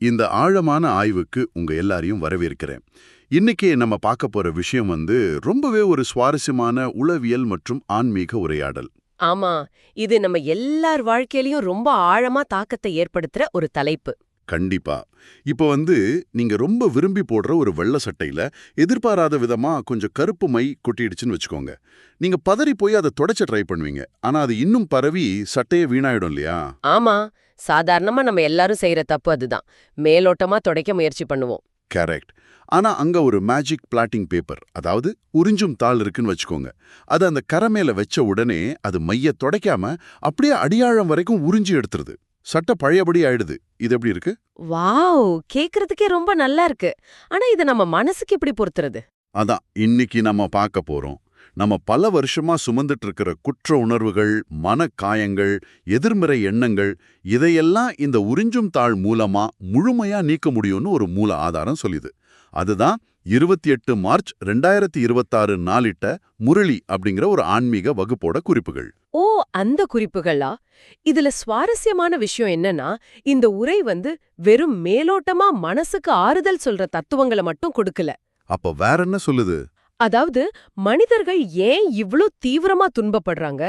இந்த ஆழமான ஆய்வுக்கு உங்க எல்லாரையும் வரவேற்கிறேன். இன்னைக்கு நம்ம பார்க்க போற விஷயம் ரொம்பவே ஒரு சுவாரஸ்யமான உளவியல் மற்றும் ஆன்மீக உரையாடல். ஆமா, இது நம்ம எல்லார் வாழ்க்கையிலயும் ரொம்ப ஆழமா தாக்கத்தை ஏற்படுத்துற ஒரு தலைப்பு. கண்டிப்பா. இப்போ நீங்க ரொம்ப விரும்பி போடுற ஒரு வெள்ளை சட்டையில எதிர்பாராத விதமா கொஞ்சம் கருப்பு மை கொட்டிடுச்சுன்னு வச்சுக்கோங்க. நீங்க பதறி போய் அதை தொடச்ச ட்ரை பண்ணுவீங்க. ஆனா அது இன்னும் பரவி சட்டையை வீணாயிடும் இல்லையா? ஆமா, சாதாரணமா நம்ம எல்லாரும் செய்யற தப்பு அதுதான். மேலோட்டமா துடைக்க முயற்சி பண்ணுவோம். கரெக்ட். ஆனா அங்க ஒரு மேஜிக் பிளாட்டிங் பேப்பர், அதாவது உறிஞ்சும் தாள் இருக்குன்னு வச்சுக்கோங்க. அது அந்த கரை மேல வச்ச உடனே அது மைய துடைக்காம அப்படியே அடியாழம் வரைக்கும் உறிஞ்சி எடுத்துருது. சட்டை பழையபடி ஆயிடுது. இது எப்படி இருக்கு? வாவ், கேக்குறதுக்கே ரொம்ப நல்லா இருக்கு. ஆனா இத நம்ம மனசுக்கு எப்படி பொறுத்துறது? அதான் இன்னைக்கு நம்ம பார்க்க போறோம். நம்ம பல வருஷமா சுமந்துட்டு இருக்கிற குற்ற உணர்வுகள், மனக்காயங்கள், எதிர்மறை எண்ணங்கள், இதையெல்லாம் இந்த உறிஞ்சும் தாள் மூலமா முழுமையா நீக்க முடியும்னு ஒரு மூல ஆதாரம் சொல்லுது. அதுதான் 28 மார்ச் 2026 நாளிட்ட முரளி அப்படிங்கிற ஒரு ஆன்மீக வகுப்போட குறிப்புகள். ஓ, அந்த குறிப்புகளா? இதுல சுவாரஸ்யமான விஷயம் என்னன்னா, இந்த உரை வெறும் மேலோட்டமா மனசுக்கு ஆறுதல் சொல்ற தத்துவங்களை மட்டும் கொடுக்கல. அப்ப வேற என்ன சொல்லுது? அதாவது மனிதர்கள் ஏன் இவ்ளோ தீவிரமா துன்பப்படுறாங்க,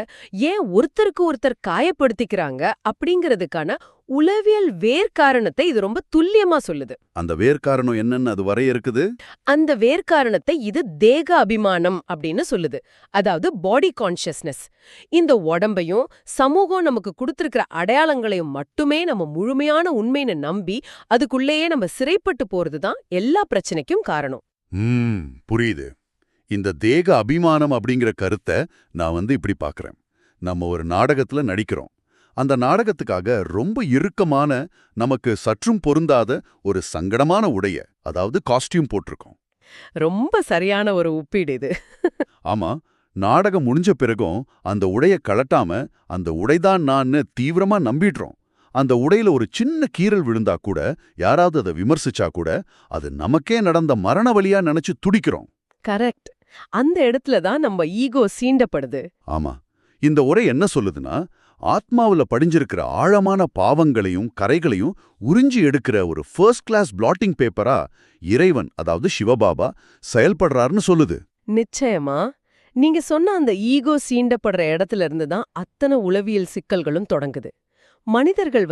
ஏன் ஒருத்தருக்கு ஒருத்தர் காயப்படுத்திக்கிறாங்க அப்படிங்கிறதுக்கான உளவியல் வேர்க்காரணத்தை இது ரொம்ப துல்லியமா சொல்லுது. அந்த வேர்க்காரணம் என்னன்னு அது வரையறுக்குது. அந்த வேர்க்காரணத்தை இது தேக அபிமானம் அப்படின்னு சொல்லுது. அதாவது பாடி கான்ஷியஸ்னஸ். இந்த உடம்பையும் சமூகம் நமக்கு கொடுத்திருக்கிற அடையாளங்களையும் மட்டுமே நம்ம முழுமையான உண்மைன்னு நம்பி அதுக்குள்ளேயே நம்ம சிறைப்பட்டு போறதுதான் எல்லா பிரச்சனைக்கும் காரணம். புரியுது. இந்த தேக அபிமானம் அப்படிங்கிற கருத்தை நான் இப்படி பார்க்கறேன். நம்ம ஒரு நாடகத்துல நடிக்கிறோம். அந்த நாடகத்துக்காக ரொம்ப இறுக்கமான, நமக்கு சற்றும் பொருந்தாத ஒரு சங்கடமான உடைய, அதாவது காஸ்டியூம் போட்டிருக்கோம். ரொம்ப சரியான ஒரு ஒப்பீடு இது. ஆமா, நாடகம் முடிஞ்ச பிறகும் அந்த உடைய கழட்டாம அந்த உடைதான் நான்னு தீவிரமா நம்பிடுறோம். அந்த உடையில ஒரு சின்ன கீறல் விழுந்தா கூட, யாராவது அதை விமர்சிச்சா கூட, அது நமக்கே நடந்த மரண வலியா நினைச்சு துடிக்கிறோம். கரெக்ட். அந்த இடத்துல தான் நம்ம ஈகோ சீண்டப்படுது. ஆமா, இந்த உரை என்ன சொல்லுதுன்னா, ஆத்மாவுல படிஞ்சிருக்கிற ஆழமான பாவங்களையும் கரைகளையும் உறிஞ்சி எடுக்கிற ஒரு ஃபர்ஸ்ட் கிளாஸ் பிளாட்டிங் பேப்பரா இறைவன், அதாவது சிவபாபா செயல்படுறாருன்னு சொல்லுது. நிச்சயமா. நீங்க சொன்ன அந்த ஈகோ சீண்டப்படுற இடத்துல இருந்து தான் அத்தனை உளவியல் சிக்கல்களும் தொடங்குது. மனிதர்கள்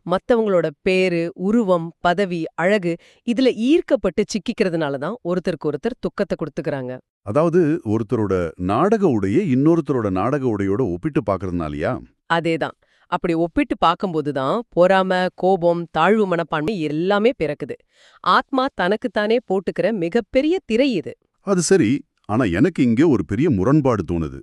மத்தவங்களோட பேரு, உருவம், பதவி, அழகு இதுல ஈர்க்கப்பட்டு சிக்கிக்கிறதுனால தான் ஒருத்தருக்கு ஒருத்தர் துக்கத்தை கொடுத்துக்கறாங்க. அதாவது ஒருத்தரோட நாடக உடைய இன்னொருத்தரோட நாடக உடையோட ஒப்பிட்டு பார்க்கறதுனாலயா? அதேதான். அப்படி ஒப்பிட்டு பார்க்கும்போது தான் பொறாமை, கோபம், தாழ்வு மனப்பான்மை எல்லாமே பிறக்குது. ஆத்மா தனக்குத்தானே போட்டுக்கிற மிகப்பெரிய திரை இது. அது சரி. ஆனா எனக்கு இங்கே ஒரு பெரிய முரண்பாடு தோணுது.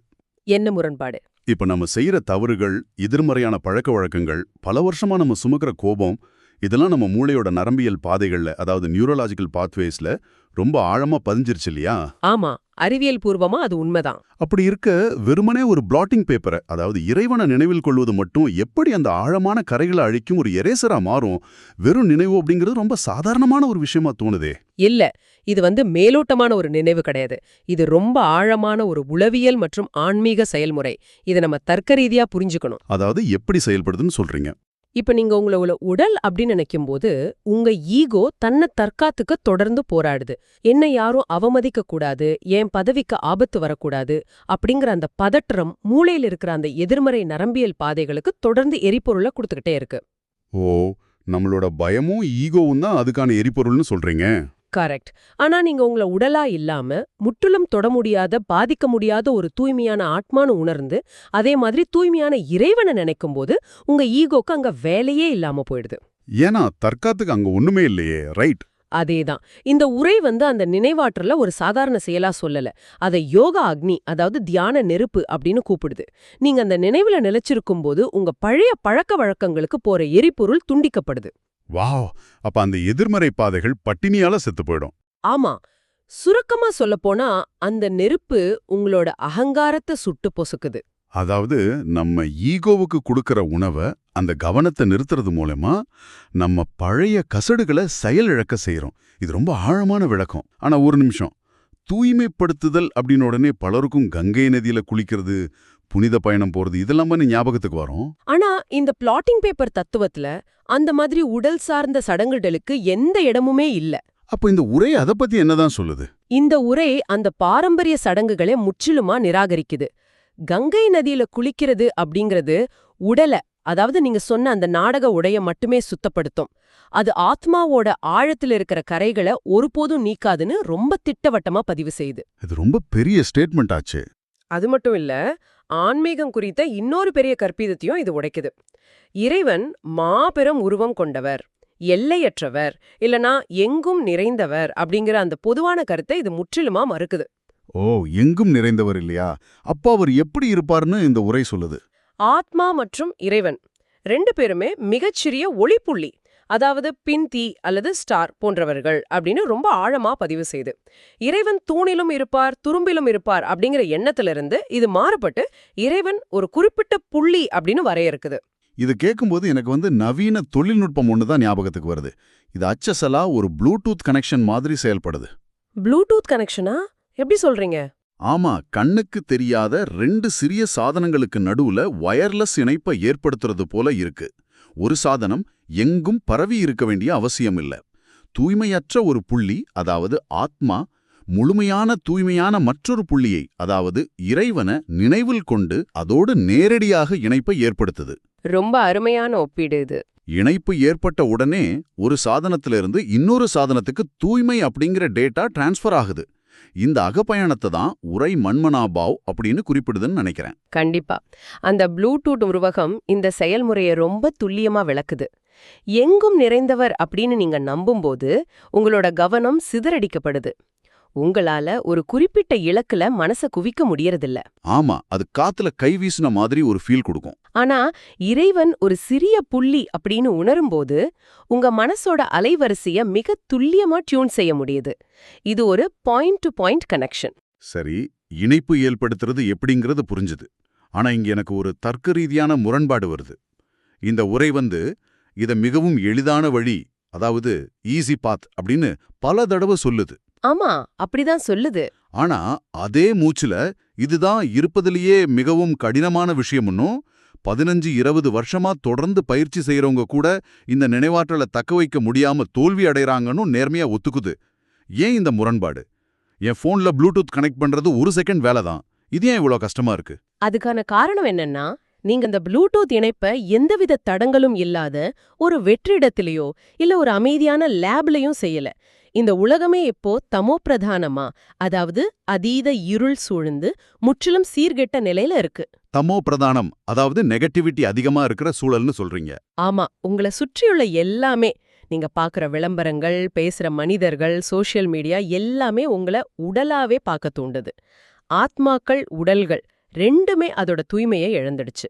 என்ன முரண்பாடு? இப்ப நம்ம செய்யற தவறுகள், எதிர்மறையான பழக்க வழக்கங்கள், பல வருஷமா நம்ம சுமக்கிற கோபம், இதெல்லாம் நம்ம மூளையோட நரம்பியல் பாதைகள்ல, அதாவது நியூரலாஜிக்கல் பாத்வேஸ்ல ரொம்ப ஆழமா பதிஞ்சிருச்சு இல்லையா? ஆமா, அறிவியல் பூர்வமா அது உண்மைதான். அப்படி இருக்க வெறுமனே ஒரு பிளாட்டிங் பேப்பரை, அதாவது இறைவனை நினைவில் கொள்வது மட்டும் எப்படி அந்த ஆழமான கரைகளை அழிக்கும் ஒரு எரேசரா மாறும்? வெறும் நினைவு அப்படிங்கிறது ரொம்ப சாதாரணமான ஒரு விஷயமா தோணுதே. இல்ல, இது மேலோட்டமான ஒரு நினைவு கிடையாது. இது ரொம்ப ஆழமான ஒரு உளவியல் மற்றும் ஆன்மீக செயல்முறை. இதை நம்ம தர்க்க ரீதியா புரிஞ்சுக்கணும். அதாவது எப்படி செயல்படுதுன்னு சொல்றீங்க? இப்ப நீங்க உங்களோட உடல் அப்படின்னு நினைக்கும் போது உங்க ஈகோ தன்னை தற்காத்துக்க தொடர்ந்து போராடுது. என்ன யாரும் அவமதிக்க கூடாது, என் பதவிக்கு ஆபத்து வரக்கூடாது அப்படிங்கிற அந்த பதற்றம் மூளையில் இருக்கிற அந்த எதிர்மறை நரம்பியல் பாதைகளுக்கு தொடர்ந்து எரிபொருளை கொடுத்துக்கிட்டே இருக்கு. ஓ, நம்மளோட பயமும் ஈகோவும் தான் அதுக்கான எரிபொருள்னு சொல்றீங்க. கரெக்ட். ஆனா நீங்க உங்களை உடலா இல்லாம முற்றிலும் தொட முடியாத, பாதிக்க முடியாத ஒரு தூய்மையான ஆத்மான்னு உணர்ந்து அதே மாதிரி தூய்மையான இறைவனை நினைக்கும் போது உங்க ஈகோக்கு அங்க வேலையே இல்லாம போயிடுது. ஏன்னா தற்காத்துக்கு அங்க ஒண்ணுமே இல்லையே, ரைட்? அதேதான். இந்த உரை அந்த நினைவாற்றல ஒரு சாதாரண செயலா சொல்லல. அதை யோகா அக்னி, அதாவது தியான நெருப்பு அப்படின்னு கூப்பிடுது. நீங்க அந்த நினைவுல நிலைச்சிருக்கும் போது உங்க பழைய பழக்க வழக்கங்களுக்கு போற எரிபொருள் துண்டிக்கப்படுது. வாவ், அப்ப அந்த எதிர்மறை பாதைகள் பட்டினியால செத்து போயிடும். ஆமா, சுருக்கமா சொல்லப்போனா அந்த நெருப்பு உங்களோட அகங்காரத்தை சுட்டு பொசுக்குது. அதாவது நம்ம ஈகோவுக்கு கொடுக்கற உணவை, அந்த கவனத்தை நிறுத்துறது மூலமா நம்ம பழைய கசடுகளை செயலிழக்க செய்யறோம். இது ரொம்ப ஆழமான விளக்கம். ஆனா ஒரு நிமிஷம், தூய்மைப்படுத்துதல் அப்படின்னு உடனே பலருக்கும் கங்கை நதியில குளிக்கிறது, புனித பயணம் போறது இதெல்லாம் ஞாபகத்துக்கு வரும். ஆனா இந்த பிளாட்டிங் பேப்பர் தத்துவத்துல அந்த மாதிரி உடல் சார்ந்த சடங்குகளுக்கு எந்த இடமுமே இல்ல. அப்போ இந்த உரை அத பத்தி என்னதான் சொல்லுது? இந்த உரை அந்த பாரம்பரிய சடங்குகளை முற்றிலுமா நிராகரிக்குது. கங்கை நதியில குளிக்கிறது அப்படிங்கிறது உடல, அதாவது நீங்க சொன்ன அந்த நாடக உடைய மட்டுமே சுத்தப்படுத்தும். அது ஆத்மாவோட ஆழத்துல இருக்கிற கரைகளை ஒருபோதும் நீக்காதுன்னு ரொம்ப திட்டவட்டமா பதிவு செய்யுது. இது ரொம்ப பெரிய ஸ்டேட்மெண்ட் ஆச்சு. அது மட்டும் இல்ல, ஆன்மீகம் குறித்த இன்னொரு பெரிய கற்பிதத்தையும் இது உடைக்குது. இறைவன் மாபெரும் உருவம் கொண்டவர், எல்லையற்றவர், இல்லனா எங்கும் நிறைந்தவர் அப்படிங்கிற அந்த பொதுவான கருத்தை இது முற்றிலுமா மறுக்குது. ஓ, எங்கும் நிறைந்தவர் இல்லையா? அப்போ அவர் எப்படி இருப்பார்னு இந்த உரை சொல்லுது. ஆத்மா மற்றும் இறைவன் ரெண்டு பேருமே மிகச்சிறிய ஒளிப்புள்ளி, அதாவது பின்தீ அல்லது ஸ்டார் போன்றவர்கள் அப்படின்னு ரொம்ப ஆழமா பதிவு செய்து, இறைவன் தூணிலும் இருப்பார் துரும்பிலும் இருப்பார் அப்படிங்கிற எண்ணத்திலிருந்து இது மாறுபட்டு இறைவன் ஒரு குறிப்பிட்ட புள்ளி அப்படின்னு வரையறுக்குது. இது கேட்கும்போது எனக்கு நவீன தொழில்நுட்பம் ஒண்ணுதான் ஞாபகத்துக்கு வருது. இது அச்சசலா ஒரு ப்ளூடூத் கனெக்ஷன் மாதிரி செயல்படுது. ப்ளூடூத் கனெக்ஷனா? எப்படி சொல்றீங்க? ஆமா, கண்ணுக்கு தெரியாத 2 சிறிய சாதனங்களுக்கு நடுவுல வயர்லெஸ் இணைப்பை ஏற்படுத்துறது போல இருக்கு. ஒரு சாதனம் எங்கும் பரவி இருக்க வேண்டிய அவசியம் இல்ல. தூய்மையற்ற ஒரு புள்ளி, அதாவது ஆத்மா, முழுமையான தூய்மையான மற்றொரு புள்ளியை, அதாவது இறைவனை நினைவில் கொண்டு அதோடு நேரடியாக இணைப்பை ஏற்படுத்துது. ரொம்ப அருமையான ஒப்பீடு இது. இணைப்பு ஏற்பட்ட உடனே ஒரு சாதனத்திலிருந்து இன்னொரு சாதனத்துக்கு தூய்மை அப்படிங்கிற டேட்டா டிரான்ஸ்ஃபர் ஆகுது. இந்த அகப்பயணத்தை தான் உரை மன்மனாபாவ் அப்படின்னு குறிப்பிடுதுன்னு நினைக்கிறேன். கண்டிப்பா. அந்த ப்ளூடூத் உருவகம் இந்த செயல்முறையை ரொம்ப துல்லியமா விளக்குது. எங்கும் நிறைந்தவர் அப்படின்னு நீங்க நம்பும்போது உங்களோட கவனம் சிதறடிக்கப்படுது. உங்களால ஒரு குறிப்பிட்ட இலக்குல மனச குவிக்க முடியறதில்ல. ஆமா, அது காத்துல கை வீசின மாதிரி ஒரு ஃபீல் கொடுக்கும். ஆனா இறைவன் ஒரு சிறிய புள்ளி அப்படின்னு உணரும்போது உங்க மனசோட அலைவரிசைய மிக துல்லியமா டியூன் செய்ய முடியுது. இது ஒரு பாயிண்ட் டு பாயிண்ட் கனெக்ஷன். சரி, இணைப்பு ஏற்படுத்துறது எப்படிங்கிறது புரிஞ்சுது. ஆனா இங்க எனக்கு ஒரு தர்க்க ரீதியான முரண்பாடு வருது. இந்த உரை இத மிகவும் எளிதான வழி, அதாவது ஈஸி பாத் அப்படின்னு பல தடவை சொல்லுது. ஆமா, அப்படிதான் சொல்லுது. ஆனா அதே மூச்சுல இதுதான் இருப்பதிலேயே மிகவும் கடினமான விஷயம்னும், 15-20 வருஷமா தொடர்ந்து பயிற்சி செய்யறவங்க கூட இந்த நினைவாற்றலை தக்க வைக்க முடியாம தோல்வி அடைறாங்கன்னு நேர்மையா ஒத்துக்குது. ஏன் இந்த முரண்பாடு? என் போன்ல ப்ளூடூத் கனெக்ட் பண்றது 1 செகண்ட் வேலை தான். இது ஏன் இவ்வளவு கஷ்டமா இருக்கு? அதுக்கான காரணம் என்னன்னா, நீங்க இந்த ப்ளூடூத் இணைப்ப எந்தவித தடங்களும் இல்லாத ஒரு வெற்றிடத்திலேயோ இல்ல ஒரு அமைதியான லேப்லயும் செய்யல. இந்த உலகமே இப்போ தமோ பிரதானமா, அதாவது அதீத இருள் சூழ்ந்து முற்றிலும் சீர்கெட்ட நிலையில இருக்கு. தமோ பிரதானம், அதாவது நெகட்டிவிட்டி அதிகமா இருக்கிற சூழல்னு சொல்றீங்க. ஆமா, உங்களை சுற்றியுள்ள எல்லாமே, நீங்க பாக்குற விளம்பரங்கள், பேசுற மனிதர்கள், சோஷியல் மீடியா எல்லாமே உங்களை உடலாவே பார்க்க தூண்டுது. ஆத்மாக்கள், உடல்கள் ரெண்டுமே அதோட தூய்மையை இழந்துடுச்சு.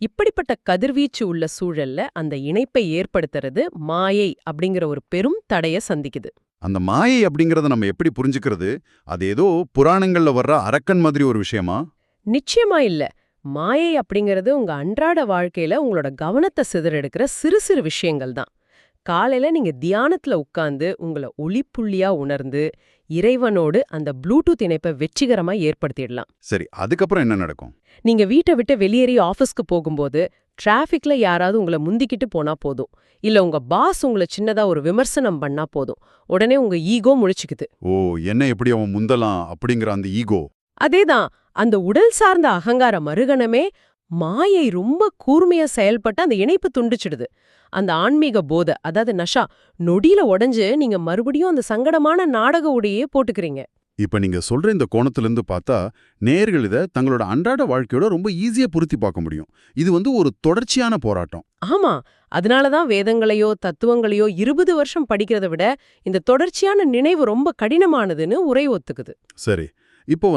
இப்படிப்பட்ட கதிர்வீச்சு உள்ள சூழல்ல அந்த இணைப்பை ஏற்படுத்துறது மாயை அப்படிங்கிற ஒரு பெரும் தடைய சந்திக்குது. அந்த மாயை அப்படிங்கறத நம்ம எப்படி புரிஞ்சுக்கிறது? அது ஏதோ புராணங்கள்ல வர்ற அரக்கன் மாதிரி ஒரு விஷயமா? நிச்சயமா இல்ல. மாயை அப்படிங்கிறது உங்க அன்றாட வாழ்க்கையில உங்களோட கவனத்தை சிதறெடுக்கிற சிறு சிறு விஷயங்கள் தான். காலையில நீங்க தியானத்துல உட்கார்ந்து உங்களை ஒளிப்புள்ளியா உணர்ந்து இறைவனோடு அந்த ப்ளூடூத் இணைப்பை வெற்றிகரமா ஏற்படுத்திடலாம். சரி, அதுக்கப்புறம் என்ன நடக்கும்? நீங்க வீட்டை விட்டு வெளியேறி ஆபீஸ்க்கு போகும்போது டிராஃபிக்ல யாராவது உங்களை முந்திக்கிட்டு போனா போதும், இல்ல உங்க பாஸ் உங்களை சின்னதா ஒரு விமர்சனம் பண்ணா போதும், உடனே உங்க ஈகோ முழிச்சுக்குது. ஓ, என்ன எப்படி அவன் முந்தலாம் அப்படிங்கிற அந்த ஈகோ. அதேதான், அந்த உடல் சார்ந்த அகங்கார மறுகணமே மாயை ரொம்ப கூர்மையா செயல்பட்டு அந்த இணைப்பு துண்டிச்சிடுது. அந்த ஆன்மீக போதை, அதாவது நஷா, நொடியில உடைஞ்சு நீங்க மறுபடியும் அந்த சங்கடமான நாடக உடையே போட்டுக்கிறீங்க. இப்ப நீங்க சொல்ற இந்த கோணத்திலிருந்து பார்த்தா நேயர்கள் இத தங்களோட அன்றாட வாழ்க்கையோட ரொம்ப ஈஸியா பொருத்தி பார்க்க முடியும். இது ஒரு தொடர்ச்சியான போராட்டம். ஆமா, அதனாலதான் வேதங்களையோ தத்துவங்களையோ 20 வருஷம் படிக்கிறத விட இந்த தொடர்ச்சியான நினைவு ரொம்ப கடினமானதுன்னு உரை ஒத்துக்குது. சரி, இப்போ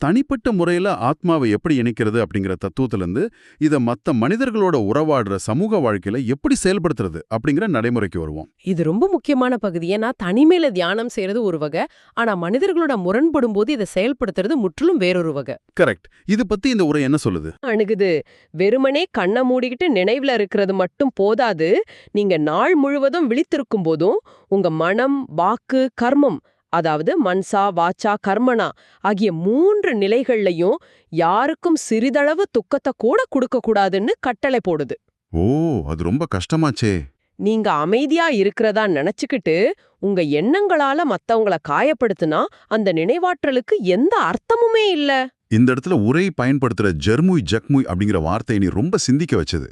தனிப்பட்ட முறையில ஆத்மாவை எப்படி இணைக்கிறது அப்படிங்கிற தத்துவத்திலிருந்து இத மத்த மனிதர்களோட உறவாடுற சமூக வாழ்க்கையில எப்படி செயல்படுத்துறது அப்படிங்கிற நடைமுறைக்கு வருவோம். இது ரொம்ப முக்கியமான பகுதி. ஏன்னா தனிமையில தியானம் செய்யறது ஒரு வகை, ஆனா மனிதர்களோட முரண்படும் போது இதை செயல்படுத்துறது முற்றிலும் வேறொரு வகை. கரெக்ட். இது பத்தி இந்த உரை என்ன சொல்லுது? அணுகுது. வெறுமனே கண்ணை மூடிக்கிட்டு நினைவுல இருக்கிறது மட்டும் போதாது. நீங்க நாள் முழுவதும் விழித்திருக்கும் போதும் உங்க மனம், வாக்கு, கர்மம் அதாவது மன்சா வாச்சா கர்மனா ஆகிய 3 நிலைகள்லயும் யாருக்கும் சிறிதளவு துக்கத்தை கூட கொடுக்க கூடாதுன்னு கட்டளை போடுது. ஓ, அது ரொம்ப கஷ்டமாச்சே. நீங்க அமைதியா இருக்கிறதா நினைச்சுக்கிட்டு உங்க எண்ணங்களால மத்தவங்கள காயப்படுத்தினா அந்த நினைவாற்றலுக்கு எந்த அர்த்தமுமே இல்ல. இந்த இடத்துல உரை பயன்படுத்துற ஜெர்முய் ஜக்முய் அப்படிங்கிற வார்த்தையை நீ ரொம்ப சிந்திக்க வச்சது.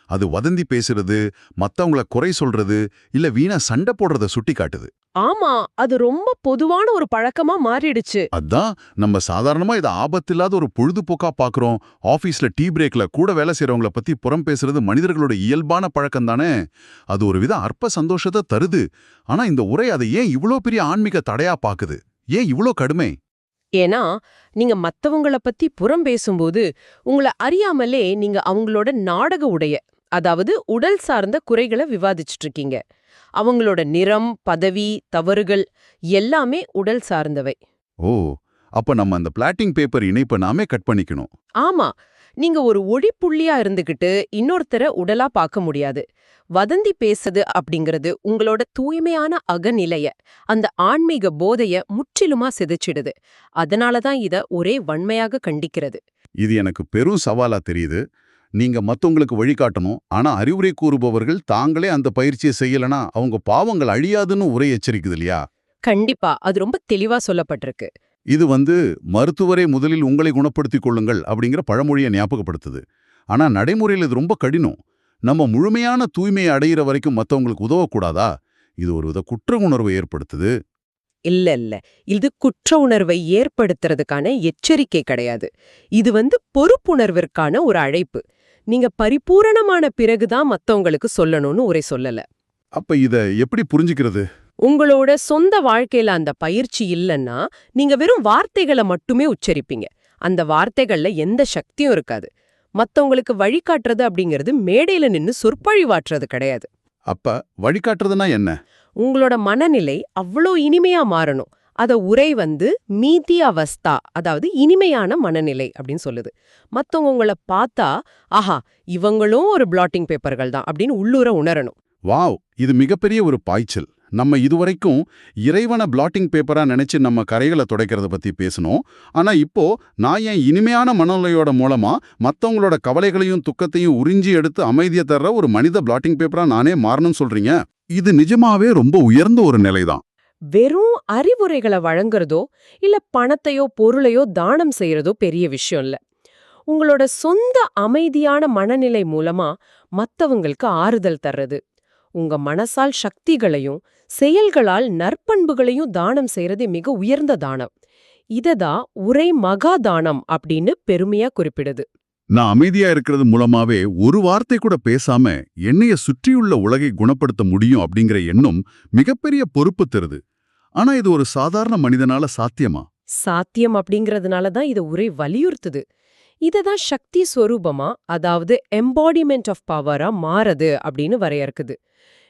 அது வதந்தி பேசுறது, மத்தவங்கள குறை சொல்றது, இல்ல வீணா சண்டை போடுறத சுட்டி காட்டுது. ஆமா, அது ரொம்ப பொதுவான ஒரு பழக்கமா மாறிடுச்சு. அதான் நம்ம சாதாரணமா இதை ஆபத்தில்லாத ஒரு பொழுதுபோக்கா பாக்குறோம். ஆபீஸ்ல டீ பிரேக்ல கூட வேலை செய்யறவங்கள பத்தி புறம் பேசுறது மனிதர்களோட இயல்பான பழக்கம் தானே. அது ஒரு வித அற்ப சந்தோஷத்தை தருது. ஆனா இந்த உரை அதை ஏன் இவ்ளோ பெரிய ஆன்மீக தடையா பாக்குது? ஏன் இவ்ளோ கடுமை? ஏன்னா நீங்க மத்தவங்கள பத்தி புறம் பேசும்போது உங்கள அறியாமலே நீங்க அவங்களோட நாடக உடைய, அதாவது உடல் சார்ந்த குறைகளை விவாதிச்சுட்டு இருக்கீங்க. அவங்களோட நிறம், பதவி, தவறுகள் எல்லாமே உடல் சார்ந்தவை. ஓ, அப்ப நம்ம அந்த பிளாட்டிங் பேப்பர் இணைப்பை நாமே கட் பண்ணிக்கணும். ஆமா, நீங்க ஒரு ஒளிப்புள்ளியா இருந்துகிட்டு இன்னொருத்தர உடலா பார்க்க முடியாது. வதந்தி பேசுது அப்படிங்கிறது உங்களோட தூய்மையான அகநிலைய, அந்த ஆன்மீக போதைய முற்றிலுமா சிதைச்சிடுது. அதனாலதான் இத ஒரே வன்மையாக கண்டிக்கிறது. இது எனக்கு பெரும் சவாலா தெரியுது. நீங்க மத்தவங்களுக்கு வழிகாட்டணும், ஆனா அறிவுரை கூறுபவர்கள் தாங்களே அந்த பயிற்சியை செய்யலனா அவங்க பாவங்கள் அழியாதுன்னு உரை எச்சரிக்குது இல்லையா? கண்டிப்பா, அது ரொம்ப தெளிவா சொல்லப்பட்டிருக்கு. இது மருத்துவரே முதலில் உங்களை குணப்படுத்திக் கொள்ளுங்கள் அப்படிங்கிற பழமொழியை ஞாபகப்படுத்துது. ஆனா நடைமுறையில் இது ரொம்ப கடினம். நம்ம முழுமையான தூய்மையை அடையிற வரைக்கும் மத்தவங்களுக்கு உதவக்கூடாதா? இது ஒரு வித குற்ற உணர்வை ஏற்படுத்துது. இல்ல இல்ல, இது குற்ற உணர்வை ஏற்படுத்துறதுக்கான எச்சரிக்கை கிடையாது. இது பொறுப்புணர்விற்கான ஒரு அழைப்பு. நீங்க பரிபூரணமான பிறகுதான் மத்தவங்களுக்கு சொல்லணும்னு உரை சொல்லல. அப்ப இத எப்படி புரிஞ்சுக்கிறது? உங்களோட சொந்த வாழ்க்கையில அந்த பயிற்சி இல்லைன்னா நீங்க வெறும் வார்த்தைகளை மட்டுமே உச்சரிப்பீங்க. அந்த வார்த்தைகள்ல எந்த சக்தியும் இருக்காது. மத்தவங்களுக்கு வழிகாட்டுறது அப்படிங்கிறது மேடையில நின்னு சொற்பொழிவாற்றுறது கிடையாது. அப்ப வழிகாட்டுறதுனா என்ன? உங்களோட மனநிலை அவ்வளோ இனிமையா மாறணும். அத உரை மீதி அவஸ்தா, அதாவது இனிமையான மனநிலை அப்படின்னு சொல்லுது. மத்தவங்க உங்களை பார்த்தா, ஆஹா இவங்களும் ஒரு பிளாட்டிங் பேப்பர்கள் தான் அப்படின்னு உள்ளூர உணரணும். வாவ், இது மிகப்பெரிய ஒரு பாய்ச்சல். நம்ம இதுவரைக்கும் இறைவனை பிளாட்டிங் பேப்பரா நினைச்சு நம்ம கரைகளை துடைக்கிறத பத்தி பேசணும். ஆனா இப்போ நான் என் இனிமையான மனநிலையோட மூலமா மத்தவங்களோட கவலைகளையும் துக்கத்தையும் உறிஞ்சி எடுத்து அமைதியை தர்ற ஒரு மனித பிளாட்டிங் பேப்பரா நானே மாறணும்னு சொல்றீங்க. இது நிஜமாவே ரொம்ப உயர்ந்த ஒரு நிலைதான். வெறும் அறிவுரைகளை வழங்குறதோ இல்ல பணத்தையோ பொருளையோ தானம் செய்யறதோ பெரிய விஷயம் இல்ல. உங்களோட சொந்த அமைதியான மனநிலை மூலமா மத்தவங்களுக்கு ஆறுதல் தர்றது, உங்க மனசால் சக்திகளையும் செயல்களால் நற்பண்புகளையும் தானம் செய்யறது மிக உயர்ந்த தானம். இததான் உரை மகா தானம் அப்படின்னு பெருமையா குறிப்பிடுது. நான் அமைதியா இருக்கிறது மூலமாவே ஒரு வார்த்தை கூட பேசாம என்னைய சுற்றியுள்ள உலகை குணப்படுத்த முடியும் அப்படிங்கிற எண்ணம் மிகப்பெரிய பொறுப்பு தருது. ஆனா இது ஒரு சாதாரண மனிதனால சாத்தியமா? சாத்தியம் அப்படிங்கறதுனால தான் இதை உரை வலியுறுத்துது. இததான் சக்தி ஸ்வரூபமா, அதாவது எம்பாடிமெண்ட் ஆஃப் பவரா மாறுது அப்படின்னு வரையறுக்குது.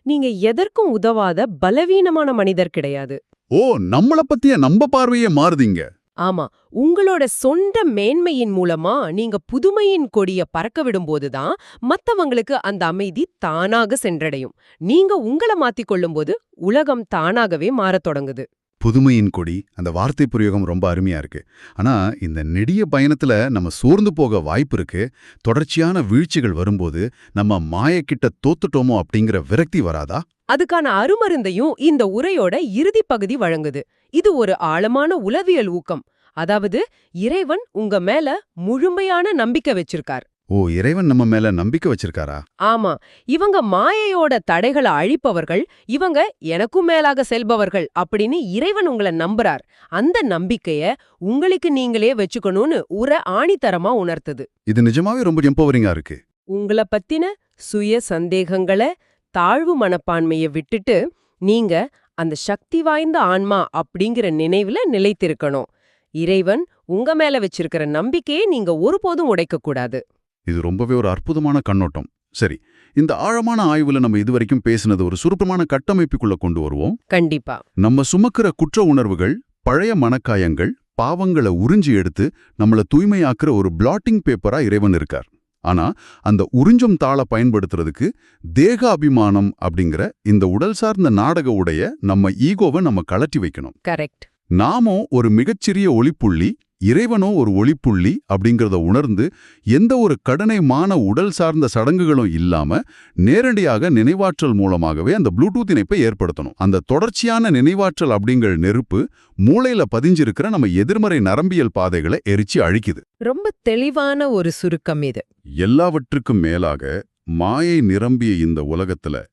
நீங்க எதற்கும் உதவாத பலவீனமான மனிதர் கிடையாது. ஓ, நம்மள பத்திய நம்ப பார்வையே மாறுதீங்க. ஆமா, உங்களோட சொந்த மேன்மையின் மூலமா நீங்க புதுமையின் கொடிய பறக்க விடும்போதுதான் மத்தவங்களுக்கு அந்த அமைதி தானாக சென்றடையும். நீங்க உங்களை மாத்திக் கொள்ளும்போது உலகம் தானாகவே மாறத் தொடங்குது. புதுமையின் கொடி, அந்த வார்த்தை பிரயோகம் ரொம்ப அருமையா இருக்கு. ஆனா இந்த நெடிய பயணத்துல நம்ம சோர்ந்து போக வாய்ப்பு இருக்கு. தொடர்ச்சியான வீழ்ச்சிகள் வரும்போது நம்ம மாயக்கிட்ட தோத்துட்டோமோ அப்படிங்கிற விரக்தி வராதா? அதுக்கான அருமருந்தையும் இந்த உரையோட இறுதி பகுதி வழங்குது. இது ஒரு ஆழமான உளவியல் ஊக்கம். அதாவது இறைவன் உங்க மேல முழுமையான நம்பிக்கை வச்சிருக்கார். ஓ, இறைவன் நம்ம மேல நம்பிக்கை வச்சிருக்காரா? ஆமா, இவங்க மாயையோட தடைகளை அழிப்பவர்கள், இவங்க எனக்கும் மேலாக செல்பவர்கள் அப்படின்னு இறைவன் உங்களை நம்புறார். அந்த நம்பிக்கைய உங்களுக்கு நீங்களே வச்சுக்கணும்னு உரை ஆணித்தரமா உணர்த்துது. இது நிஜமாவே ரொம்ப எம்பவரிங்கா இருக்கு. உங்களை பத்தின சுய சந்தேகங்களை, தாழ்வு மனப்பான்மையை விட்டுட்டு நீங்க அந்த சக்தி வாய்ந்த ஆன்மா அப்படிங்கிற நினைவுல நிலைத்திருக்கணும். இறைவன் உங்க மேல வச்சிருக்கிற நம்பிக்கையை நீங்க ஒருபோதும் உடைக்க கூடாது. இது ரொம்பவே ஒரு அற்புதமான கண்ணோட்டம். சரி, இந்த ஆழமான ஆய்வுல நம்ம இதுவரைக்கும் பேசினது ஒரு சுருப்பமான கட்டமைப்புக்குள்ள கொண்டு வருவோம். கண்டிப்பா. நம்ம சுமக்கிற குற்ற உணர்வுகள், பழைய மனக்காயங்கள், பாவங்களை உறிஞ்சி எடுத்து நம்மள தூய்மையாக்குற ஒரு பிளாட்டிங் பேப்பரா இறைவன் இருக்கார். ஆனா அந்த உறிஞ்சும் தாளை பயன்படுத்துறதுக்கு தேக அபிமானம் அப்படிங்கிற இந்த உடல் சார்ந்த நாடக உடைய நம்ம ஈகோவை நம்ம கழட்டி வைக்கணும். கரெக்ட். நாமோ ஒரு மிகச்சிறிய ஒளிப்புள்ளி, இறைவனோ ஒரு ஒளிப்புள்ளி அப்படிங்கிறத உணர்ந்து எந்த ஒரு கடனைமான உடல் சார்ந்த சடங்குகளும் இல்லாம நேரடியாக நினைவாற்றல் மூலமாகவே அந்த ப்ளூடூத் இணைப்பை ஏற்படுத்தணும். அந்த தொடர்ச்சியான நினைவாற்றல் அப்படிங்கிற நெருப்பு மூளையில பதிஞ்சிருக்கிற நம்ம எதிர்மறை நரம்பியல் பாதைகளை எரிச்சு அழிக்குது. ரொம்ப தெளிவான ஒரு சுருக்கம் இது. எல்லாவற்றுக்கும் மேலாக மாயை நிரம்பிய இந்த உலகத்துல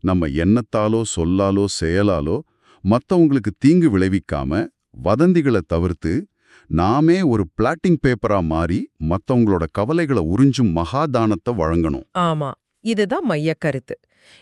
நம்ம எண்ணத்தாலோ சொல்லாலோ செயலாலோ மத்தவங்களுக்கு தீங்கு விளைவிக்காம வதந்திகளை தவிர்த்து நாமே ஒரு பிளாட்டிங் பேப்பரா மாறி மத்தவங்களோட கவலைகளை உறிஞ்சும் மகாதானத்தை வழங்கணும். ஆமா, இதுதான் மையக்கருத்து.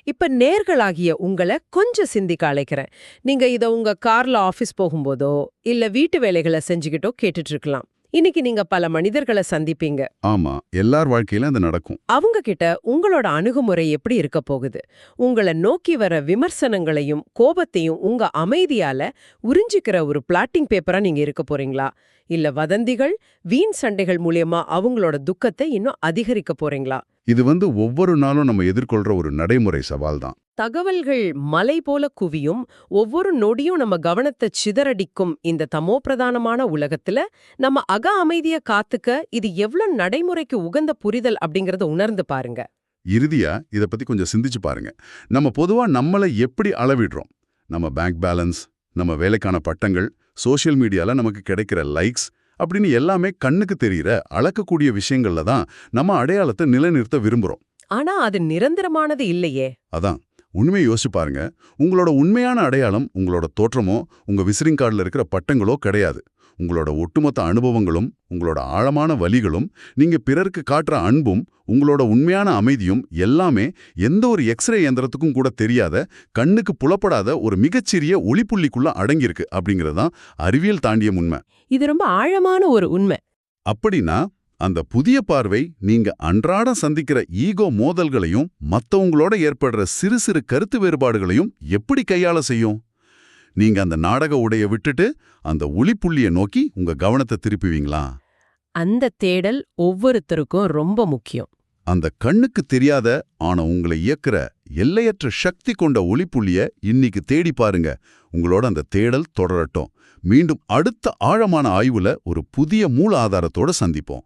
இப்ப நேர்களாகிய உங்களை கொஞ்சம் சிந்திக்க அழைக்கிறேன். நீங்க இத உங்க கார்ல ஆபீஸ் போகும்போதோ இல்ல வீட்டு வேலைகளை செஞ்சுக்கிட்டோ கேட்டுட்டு இருக்கலாம். இன்னைக்கு நீங்க பல மனிதர்களை சந்திப்பீங்க. ஆமா, எல்லார் வாழ்க்கையில அது நடக்கும். அவங்க கிட்ட உங்களோட அணுகுமுறை எப்படி இருக்க போகுது? உங்களை நோக்கி வர விமர்சனங்களையும் கோபத்தையும் உங்க அமைதியால உறிஞ்சிக்கிற ஒரு பிளாட்டிங் பேப்பரா நீங்க இருக்க போறீங்களா? இல்ல வதந்திகள், வீண் சண்டைகள் மூலியமா அவங்களோட துக்கத்தை இன்னும் அதிகரிக்க போறீங்களா? இது ஒவ்வொரு நாளும் நம்ம எதிர்கொள்ற ஒரு நடைமுறை சவால் தான். தகவல்கள் மலை போல குவியும், ஒவ்வொரு நொடியும் நம்ம கவனத்தை சிதறடிக்கும் இந்த தமோபிரதானமான உலகத்துல நம்ம அக அமைதிய காத்துக்க இது எவ்வளவு நடைமுறைக்கு உகந்த புரிதல் அப்படிங்கறத உணர்ந்து பாருங்க. இறுதியா இத பத்தி கொஞ்சம் சிந்திச்சு பாருங்க. நம்ம பொதுவா நம்மளை எப்படி அளவிடுறோம்? நம்ம பேங்க் பேலன்ஸ், நம்ம வேலைக்கான பட்டங்கள், சோஷியல் மீடியால நமக்கு கிடைக்கிற லைக்ஸ் அப்படின்னு எல்லாமே கண்ணுக்கு தெரியற அளக்கக்கூடிய விஷயங்கள்ல தான் நம்ம அடையாளத்தை நிலைநிறுத்த விரும்புறோம். ஆனா அது நிரந்தரமானது இல்லையே. அதான் உண்மையை யோசிச்சு பாருங்க. உங்களோட உண்மையான அடையாளம் உங்களோட தோற்றமோ உங்க விசிறிங் கார்டுல இருக்கிற பட்டங்களோ கிடையாது. உங்களோட ஒட்டுமொத்த அனுபவங்களும் உங்களோட ஆழமான வலிகளும் நீங்க பிறருக்கு காட்டுற அன்பும் உங்களோட உண்மையான அமைதியும் எல்லாமே எந்த ஒரு எக்ஸ்ரே இயந்திரத்துக்கும் கூட தெரியாத, கண்ணுக்கு புலப்படாத ஒரு மிகச்சிறிய ஒளிப்புள்ளிக்குள்ள அடங்கியிருக்கு அப்படிங்கறதுதான் அறிவியல் தாண்டிய உண்மை. இது ரொம்ப ஆழமான ஒரு உண்மை. அப்படின்னா அந்த புதிய பார்வை நீங்க அன்றாடம் சந்திக்கிற ஈகோ மோதல்களையும் மத்தவங்களோட ஏற்படுற சிறு சிறு கருத்து வேறுபாடுகளையும் எப்படி கையாள செய்யும்? நீங்க அந்த நாடக உடைய விட்டுட்டு அந்த ஒளிப்புள்ளிய நோக்கி உங்க கவனத்தை திருப்புவீங்களா? அந்த தேடல் ஒவ்வொருத்தருக்கும் ரொம்ப முக்கியம். அந்த கண்ணுக்கு தெரியாத ஆனா உங்களை இயக்குற எல்லையற்ற சக்தி கொண்ட ஒளிப்புள்ளிய இன்னைக்கு தேடி பாருங்க. உங்களோட அந்த தேடல் தொடரட்டும். மீண்டும் அடுத்த ஆழமான ஆய்வுல ஒரு புதிய மூல ஆதாரத்தோட சந்திப்போம்.